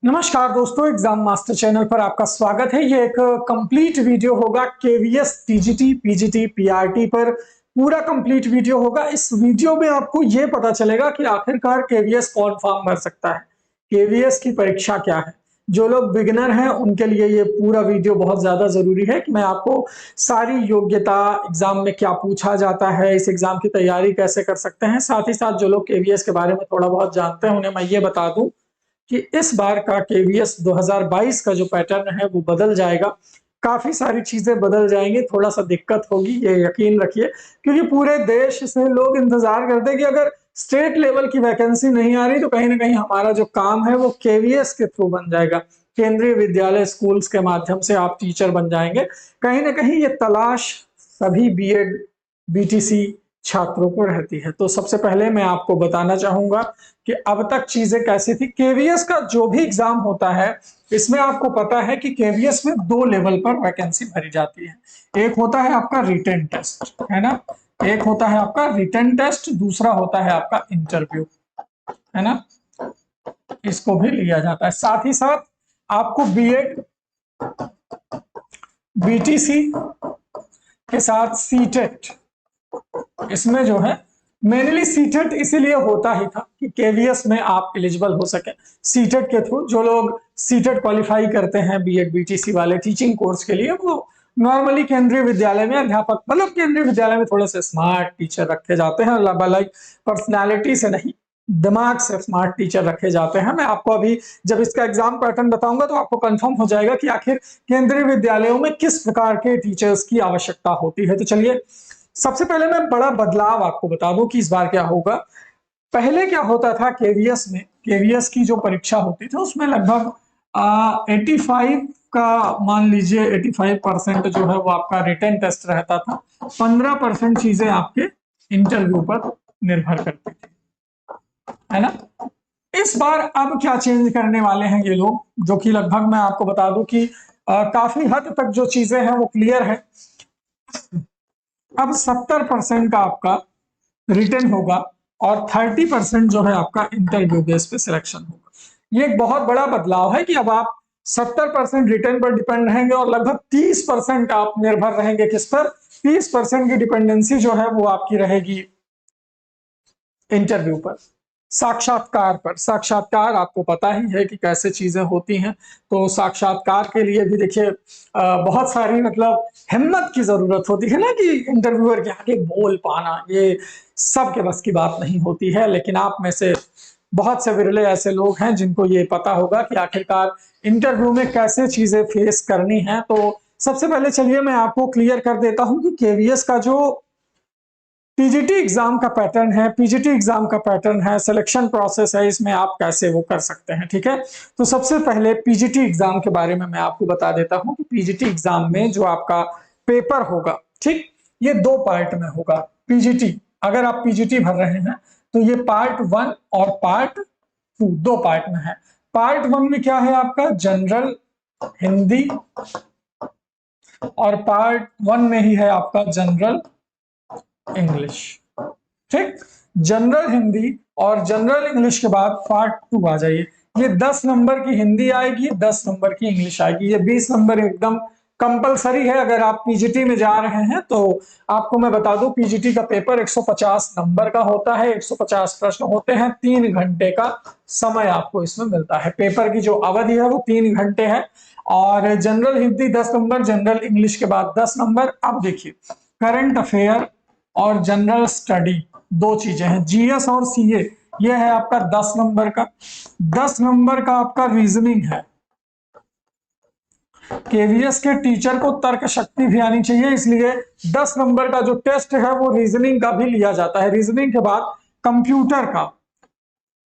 नमस्कार दोस्तों, exam master channel पर आपका स्वागत है। ये एक कंप्लीट वीडियो होगा केवीएस टीजीटी पीजीटी पीआरटी पर पूरा कंप्लीट वीडियो होगा। इस वीडियो में आपको ये पता चलेगा कि आखिरकार केवीएस कौन फॉर्म भर सकता है, केवीएस की परीक्षा क्या है। जो लोग बिगिनर हैं उनके लिए ये पूरा वीडियो बहुत ज्यादा जरूरी है कि मैं आपको सारी योग्यता, एग्जाम में क्या पूछा जाता है, इस एग्जाम की तैयारी कैसे कर सकते हैं, साथ ही साथ जो लोग केवीएस के बारे में थोड़ा बहुत जानते हैं उन्हें मैं ये बता दूं कि इस बार का केवीएस 2022 का जो पैटर्न है वो बदल जाएगा। काफी सारी चीजें बदल जाएंगी, थोड़ा सा दिक्कत होगी, ये यकीन रखिए, क्योंकि पूरे देश से लोग इंतजार करते हैं कि अगर स्टेट लेवल की वैकेंसी नहीं आ रही तो कहीं ना कहीं हमारा जो काम है वो केवीएस के थ्रू बन जाएगा। केंद्रीय विद्यालय स्कूल्स के माध्यम से आप टीचर बन जाएंगे। कहीं ना कहीं ये तलाश सभी बीएड बीटीसी छात्रों को रहती है। तो सबसे पहले मैं आपको बताना चाहूंगा कि अब तक चीजें कैसी थी। केवीएस का जो भी एग्जाम होता है इसमें आपको पता है कि केवीएस में दो लेवल पर वैकेंसी भरी जाती है। एक होता है आपका रिटन टेस्ट, है ना, एक होता है आपका रिटन टेस्ट, दूसरा होता है आपका इंटरव्यू, है ना, इसको भी लिया जाता है। साथ ही साथ आपको बीएड बीटीसी के साथ सीटेट, इसमें जो है मेनली सीटेट इसीलिए होता ही था कि केवीएस में आप एलिजिबल हो सके। सीटेट के थ्रू जो लोग सीटेट क्वालिफाई करते हैं बीएड बीटीसी वाले टीचिंग कोर्स के लिए, वो नॉर्मली केंद्रीय विद्यालय में अध्यापक, मतलब केंद्रीय विद्यालय में थोड़े से स्मार्ट टीचर रखे जाते हैं, लाइक पर्सनालिटी से नहीं, दिमाग से स्मार्ट टीचर रखे जाते हैं। मैं आपको अभी जब इसका एग्जाम पैटर्न बताऊंगा तो आपको कंफर्म हो जाएगा कि आखिर केंद्रीय विद्यालयों में किस प्रकार के टीचर्स की आवश्यकता होती है। तो चलिए सबसे पहले मैं बड़ा बदलाव आपको बता दूं कि इस बार क्या होगा। पहले क्या होता था केवीएस में, केवीएस की जो परीक्षा होती थी उसमें लगभग 85 का, मान लीजिए 85% जो है वो आपका रिटन टेस्ट रहता था, 15% चीजें आपके इंटरव्यू पर निर्भर करती थी, है ना। इस बार अब क्या चेंज करने वाले हैं ये लोग, जो कि लगभग मैं आपको बता दूं कि काफी हद तक जो चीजें हैं वो क्लियर है। अब 70% का आपका रिटन होगा और 30% जो है आपका इंटरव्यू बेस पे सिलेक्शन होगा। ये एक बहुत बड़ा बदलाव है कि अब आप 70% रिटन पर डिपेंड रहेंगे और लगभग 30% आप निर्भर रहेंगे किस पर, 30% की डिपेंडेंसी जो है वो आपकी रहेगी इंटरव्यू पर, साक्षात्कार पर। साक्षात्कार आपको पता ही है कि कैसे चीजें होती हैं। तो साक्षात्कार के लिए भी देखिए बहुत सारी मतलब हिम्मत की जरूरत होती है ना, कि इंटरव्यूअर के आगे बोल पाना, ये सबके बस की बात नहीं होती है। लेकिन आप में से बहुत से विरले ऐसे लोग हैं जिनको ये पता होगा कि आखिरकार इंटरव्यू में कैसे चीजें फेस करनी है। तो सबसे पहले चलिए मैं आपको क्लियर कर देता हूं कि केवीएस का जो पीजीटी एग्जाम का पैटर्न है, पीजीटी एग्जाम का पैटर्न है, सिलेक्शन प्रोसेस है, इसमें आप कैसे वो कर सकते हैं, ठीक है। तो सबसे पहले पीजीटी एग्जाम के बारे में मैं आपको बता देता हूं कि पीजीटी एग्जाम में जो आपका पेपर होगा, ठीक, ये दो पार्ट में होगा। पीजीटी, अगर आप पीजीटी भर रहे हैं तो ये पार्ट 1 और पार्ट 2 दो पार्ट में है। पार्ट 1 में क्या है आपका जनरल हिंदी, और पार्ट 1 में ही है आपका जनरल इंग्लिश, ठीक। जनरल हिंदी और जनरल इंग्लिश के बाद पार्ट 2 आ जाइए। ये 10 नंबर की हिंदी आएगी, 10 नंबर की इंग्लिश आएगी, ये 20 नंबर एकदम कंपलसरी है। अगर आप पीजीटी में जा रहे हैं तो आपको मैं बता दूं, पीजीटी का पेपर 150 नंबर का होता है, 150 प्रश्न होते हैं, 3 घंटे का समय आपको इसमें मिलता है। पेपर की जो अवधि है वो 3 घंटे है। और general Hindi 10 number, general English के बाद 10 नंबर। अब देखिए करंट अफेयर और जनरल स्टडी दो चीजें हैं, जीएस और सीए, ये है आपका 10 नंबर का। 10 नंबर का आपका रीजनिंग है। केवीएस के टीचर को तर्क शक्ति भी आनी चाहिए, इसलिए 10 नंबर का जो टेस्ट है वो रीजनिंग का भी लिया जाता है। रीजनिंग के बाद कंप्यूटर का,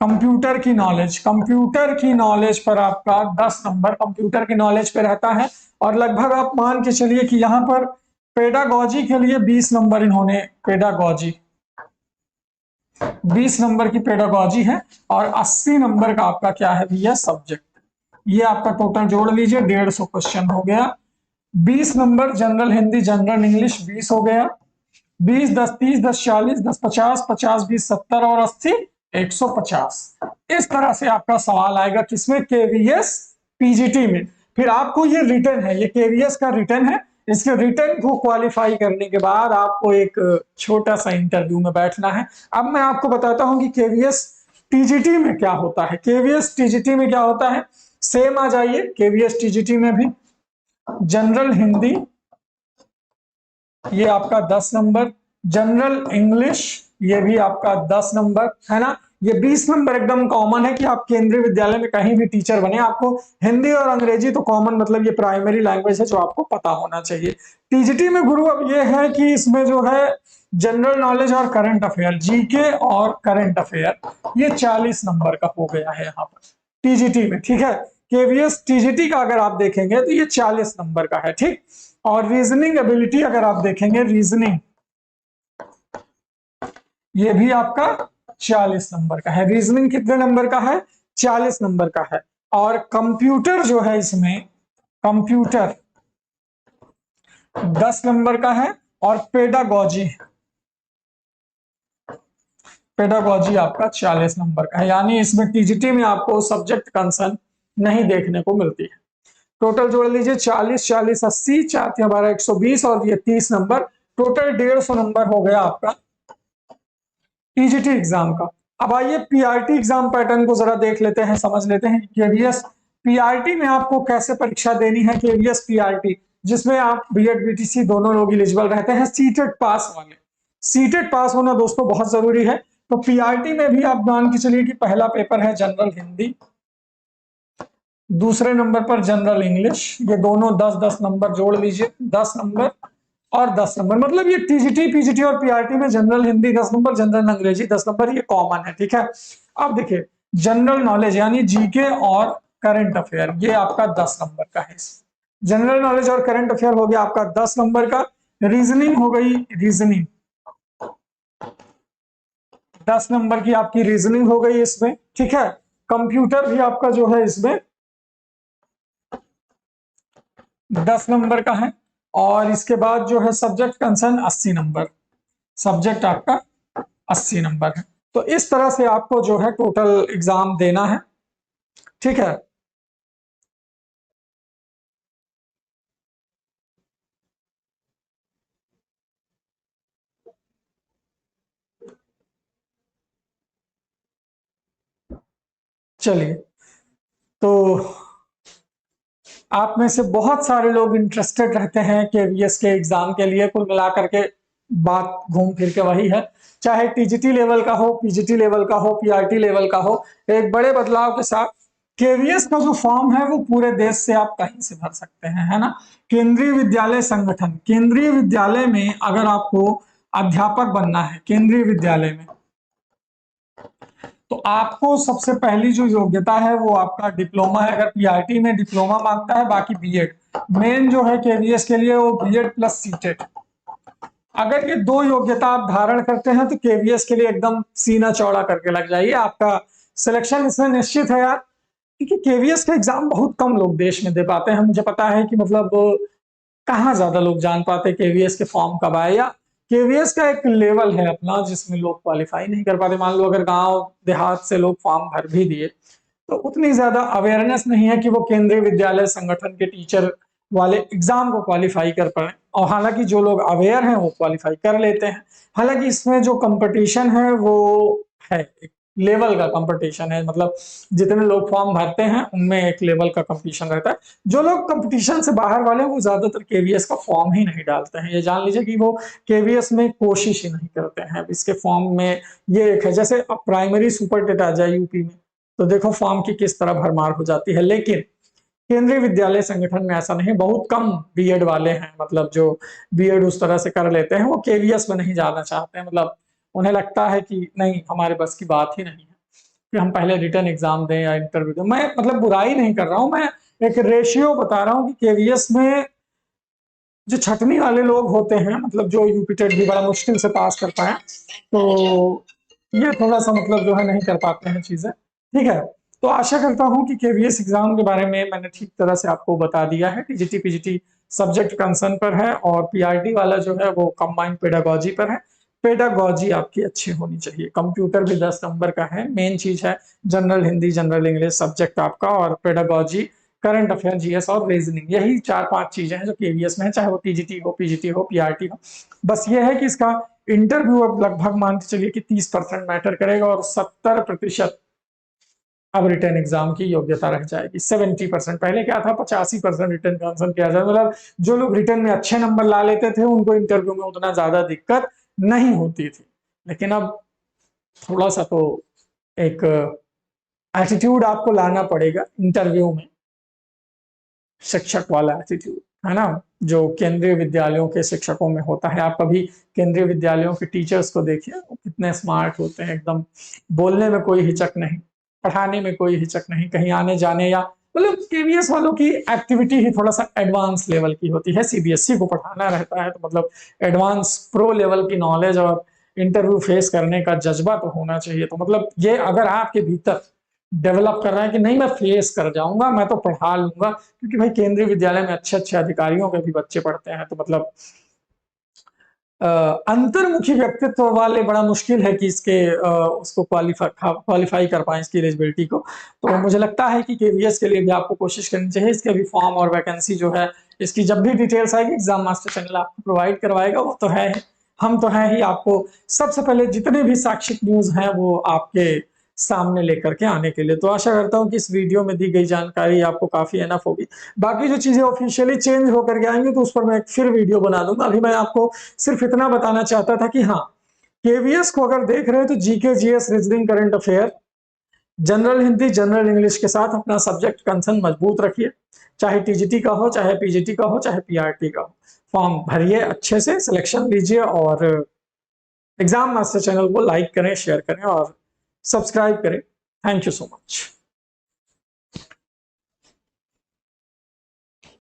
कंप्यूटर की नॉलेज, कंप्यूटर की नॉलेज पर आपका 10 नंबर कंप्यूटर की नॉलेज पे रहता है। और लगभग आप मान के चलिए कि यहां पर पेडागॉजी के लिए 20 नंबर इन्होंने, पेडागॉजी 20 नंबर की पेडागॉजी है, और 80 नंबर का आपका क्या है भैया, सब्जेक्ट। ये आपका टोटल जोड़ लीजिए 150 क्वेश्चन हो गया। 20 number general Hindi general English 20 हो गया, 20 10 30 10 40 10 50 50 20 70 और 80 150। इस तरह से आपका सवाल आएगा किसमें, केवीएस पीजीटी में। फिर आपको ये रिटर्न है, ये केवीएस का रिटर्न है। इसके रिटर्न को क्वालिफाई करने के बाद आपको एक छोटा सा इंटरव्यू में बैठना है। अब मैं आपको बताता हूं कि केवीएस टीजीटी में क्या होता है। केवीएस टीजीटी में क्या होता है, सेम आ जाइए। केवीएस टीजीटी में भी जनरल हिंदी ये आपका 10 नंबर, जनरल इंग्लिश ये भी आपका 10 नंबर है ना। ये 20 नंबर एकदम कॉमन है कि आप केंद्रीय विद्यालय में कहीं भी टीचर बने, आपको हिंदी और अंग्रेजी तो कॉमन, मतलब ये प्राइमरी लैंग्वेज है जो आपको पता होना चाहिए। टीजीटी में गुरु अब ये है कि इसमें जो है जनरल नॉलेज और करंट अफेयर, जीके और करंट अफेयर, ये 40 नंबर का हो गया है यहाँ पर टीजीटी में, ठीक है। केवीएस टीजीटी का अगर आप देखेंगे तो ये 40 नंबर का है, ठीक। और रीजनिंग एबिलिटी अगर आप देखेंगे, रीजनिंग ये भी आपका 40 नंबर का है। रीजनिंग कितने नंबर का है, 40 नंबर का है। और कंप्यूटर जो है, इसमें कंप्यूटर 10 नंबर का है। और पेडागोजी, पेडागोजी आपका 40 नंबर का है। यानी इसमें टीजीटी में आपको सब्जेक्ट कंसर्न नहीं देखने को मिलती है। टोटल जोड़ लीजिए 40 40 80, 4 12 120 और ये 30 नंबर, टोटल 150 नंबर हो गया आपका टीजीटी एग्जाम का। अब आइए पीआरटी एग्जाम पैटर्न को जरा देख लेते हैं, समझ लेते हैं। केवीएस पीआरटी में आपको कैसे परीक्षा देनी है। केवीएस पीआरटी जिसमें आप बीएड बीटीसी दोनों लोग एलिजिबल रहते हैं, सीटेट पास वाले। सीटेट पास होना दोस्तों बहुत जरूरी है। तो पीआरटी में भी आप मान के चलिए कि पहला पेपर है जनरल हिंदी, दूसरे नंबर पर जनरल इंग्लिश, ये दोनों 10-10 नंबर जोड़ लीजिए, 10 नंबर और 10 नंबर, मतलब ये टीजीटी पीजीटी और पीआरटी में जनरल हिंदी 10 नंबर, जनरल अंग्रेजी 10 नंबर, ये कॉमन है, ठीक है। अब देखिए जनरल नॉलेज यानी जीके और करंट अफेयर, ये आपका 10 नंबर का है। जनरल नॉलेज और करंट अफेयर हो गया आपका 10 नंबर का। रीजनिंग हो गई, रीजनिंग 10 नंबर की आपकी रीजनिंग हो गई इसमें, ठीक है। कंप्यूटर भी आपका जो है इसमें 10 नंबर का है। और इसके बाद जो है सब्जेक्ट कंसर्न 80 नंबर, सब्जेक्ट आपका 80 नंबर है। तो इस तरह से आपको जो है टोटल एग्जाम देना है, ठीक है। चलिए, तो आप में से बहुत सारे लोग इंटरेस्टेड रहते हैं केवीएस के एग्जाम के लिए। कुल मिलाकर के बात घूम फिर के वही है, चाहे टीजीटी लेवल का हो, पीजीटी लेवल का हो, पीआरटी लेवल का हो, एक बड़े बदलाव के साथ केवीएस का जो फॉर्म है वो पूरे देश से आप कहीं से भर सकते हैं, है ना। केंद्रीय विद्यालय संगठन, केंद्रीय विद्यालय में अगर आपको अध्यापक बनना है केंद्रीय विद्यालय में, तो आपको सबसे पहली जो योग्यता है वो आपका डिप्लोमा है। अगर पीआरटी में डिप्लोमा मांगता है, बाकी बीएड मेन जो है केवीएस के लिए वो बीएड प्लस सीटेट। अगर ये दो योग्यता आप धारण करते हैं तो केवीएस के लिए एकदम सीना चौड़ा करके लग जाइए, आपका सिलेक्शन इसमें निश्चित है यार। क्योंकि केवीएस का एग्जाम बहुत कम लोग देश में दे पाते हैं। मुझे पता है कि मतलब कहाँ ज्यादा लोग जान पाते केवीएस के फॉर्म कब आए, या केवीएस का एक लेवल है अपना जिसमें लोग क्वालिफाई नहीं कर पाते। मान लो अगर गांव देहात से लोग फॉर्म भर भी दिए तो उतनी ज्यादा अवेयरनेस नहीं है कि वो केंद्रीय विद्यालय संगठन के टीचर वाले एग्जाम को क्वालिफाई कर पाए। और हालांकि जो लोग अवेयर हैं वो क्वालिफाई कर लेते हैं। हालांकि इसमें जो कंपटीशन है वो है एक लेवल का कंपटीशन है, मतलब जितने लोग फॉर्म भरते हैं उनमें एक लेवल का कंपटीशन रहता है। जो लोग कंपटीशन से बाहर वाले हैं वो ज्यादातर केवीएस का फॉर्म ही नहीं डालते हैं। ये जान लीजिए कि वो केवीएस में कोशिश ही नहीं करते हैं। इसके फॉर्म में ये एक है, जैसे अब प्राइमरी सुपर टेट आ जाए यूपी में तो देखो फॉर्म की किस तरह भरमार हो जाती है। लेकिन केंद्रीय विद्यालय संगठन में ऐसा नहीं, बहुत कम बीएड वाले हैं, मतलब जो बीएड उस तरह से कर लेते हैं वो केवीएस में नहीं जाना चाहते हैं। मतलब उन्हें लगता है कि नहीं हमारे बस की बात ही नहीं है कि हम पहले रिटर्न एग्जाम दें या इंटरव्यू दें। मैं मतलब बुराई नहीं कर रहा हूं, मैं एक रेशियो बता रहा हूं कि केवीएस में जो छटनी वाले लोग होते हैं, मतलब जो यूपी टेट भी बड़ा मुश्किल से पास कर पाए, तो ये थोड़ा सा मतलब जो है नहीं कर पाते हैं चीजें, ठीक है। तो आशा करता हूं कि केवीएस एग्जाम के बारे में मैंने ठीक तरह से आपको बता दिया है। टीजीटी पीजीटी सब्जेक्ट कंसर्न पर है और पीआरटी वाला जो है वो कंबाइंड पेडागोजी पर है। पेडागॉजी आपकी अच्छी होनी चाहिए। कंप्यूटर भी 10 नंबर का है, मेन चीज है general Hindi, general English subject आपका, और पेडागॉजी, करंट अफेयर, जीएस और रीजनिंग, यही 4-5 चीजें हैं जो केवीएस में है, चाहे वो टीजीटी हो, पीजीटी हो, पीआरटी हो। बस ये है कि इसका इंटरव्यू अब लगभग मान के चलिए कि 30% मैटर करेगा और 70% अब रिटर्न एग्जाम की योग्यता रह जाएगी। 70%, पहले क्या था 85% रिटर्न का आंसर किया जाए, मतलब जो लोग रिटर्न में अच्छे नंबर ला लेते थे उनको इंटरव्यू में उतना ज्यादा दिक्कत नहीं होती थी। लेकिन अब थोड़ा सा तो एक एटीट्यूड आपको लाना पड़ेगा इंटरव्यू में, शिक्षक वाला एटीट्यूड, है ना, जो केंद्रीय विद्यालयों के शिक्षकों में होता है। आप कभी केंद्रीय विद्यालयों के टीचर्स को देखिए, वो कितने स्मार्ट होते हैं, एकदम बोलने में कोई हिचक नहीं, पढ़ाने में कोई हिचक नहीं, कहीं आने जाने, या मतलब केवीएस वालों की एक्टिविटी ही थोड़ा सा एडवांस लेवल की होती है। सीबीएसई को पढ़ाना रहता है तो मतलब एडवांस प्रो लेवल की नॉलेज और इंटरव्यू फेस करने का जज्बा तो होना चाहिए। तो मतलब ये अगर आपके भीतर डेवलप कर रहा है कि नहीं मैं फेस कर जाऊंगा, मैं तो पढ़ा लूंगा, क्योंकि भाई केंद्रीय विद्यालय में अच्छे अच्छे अधिकारियों के भी बच्चे पढ़ते हैं, तो मतलब अंतर्मुखी व्यक्तित्व वाले बड़ा मुश्किल है कि इसके उसको क्वालिफाई कर पाए, इसकी एलिजिबिलिटी को। तो मुझे लगता है कि केवीएस के लिए भी आपको कोशिश करनी चाहिए। इसके भी फॉर्म और वैकेंसी जो है, इसकी जब भी डिटेल्स आएगी एग्जाम मास्टर चैनल आपको प्रोवाइड करवाएगा, वो तो है, हम तो हैं ही, आपको सबसे पहले जितने भी शैक्षिक न्यूज हैं वो आपके सामने लेकर के आने के लिए। तो आशा करता हूं कि इस वीडियो में दी गई जानकारी आपको काफी एनफ होगी। बाकी जो चीजें ऑफिशियली चेंज होकर के आएंगी तो उस पर मैं फिर वीडियो बना दूंगा। अभी मैं आपको सिर्फ इतना बताना चाहता था कि हाँ, केवीएस को अगर देख रहे हैं तो GK, GS, reasoning, current affair, general Hindi, general English के साथ अपना सब्जेक्ट कंसर्न मजबूत रखिए, चाहे टीजीटी का हो, चाहे पीजीटी का हो, चाहे पीआरटी का हो। फॉर्म भरिए, अच्छे से सिलेक्शन लीजिए, और एग्जाम मास्टर चैनल को लाइक करें, शेयर करें और सब्सक्राइब करें। Thank you so much.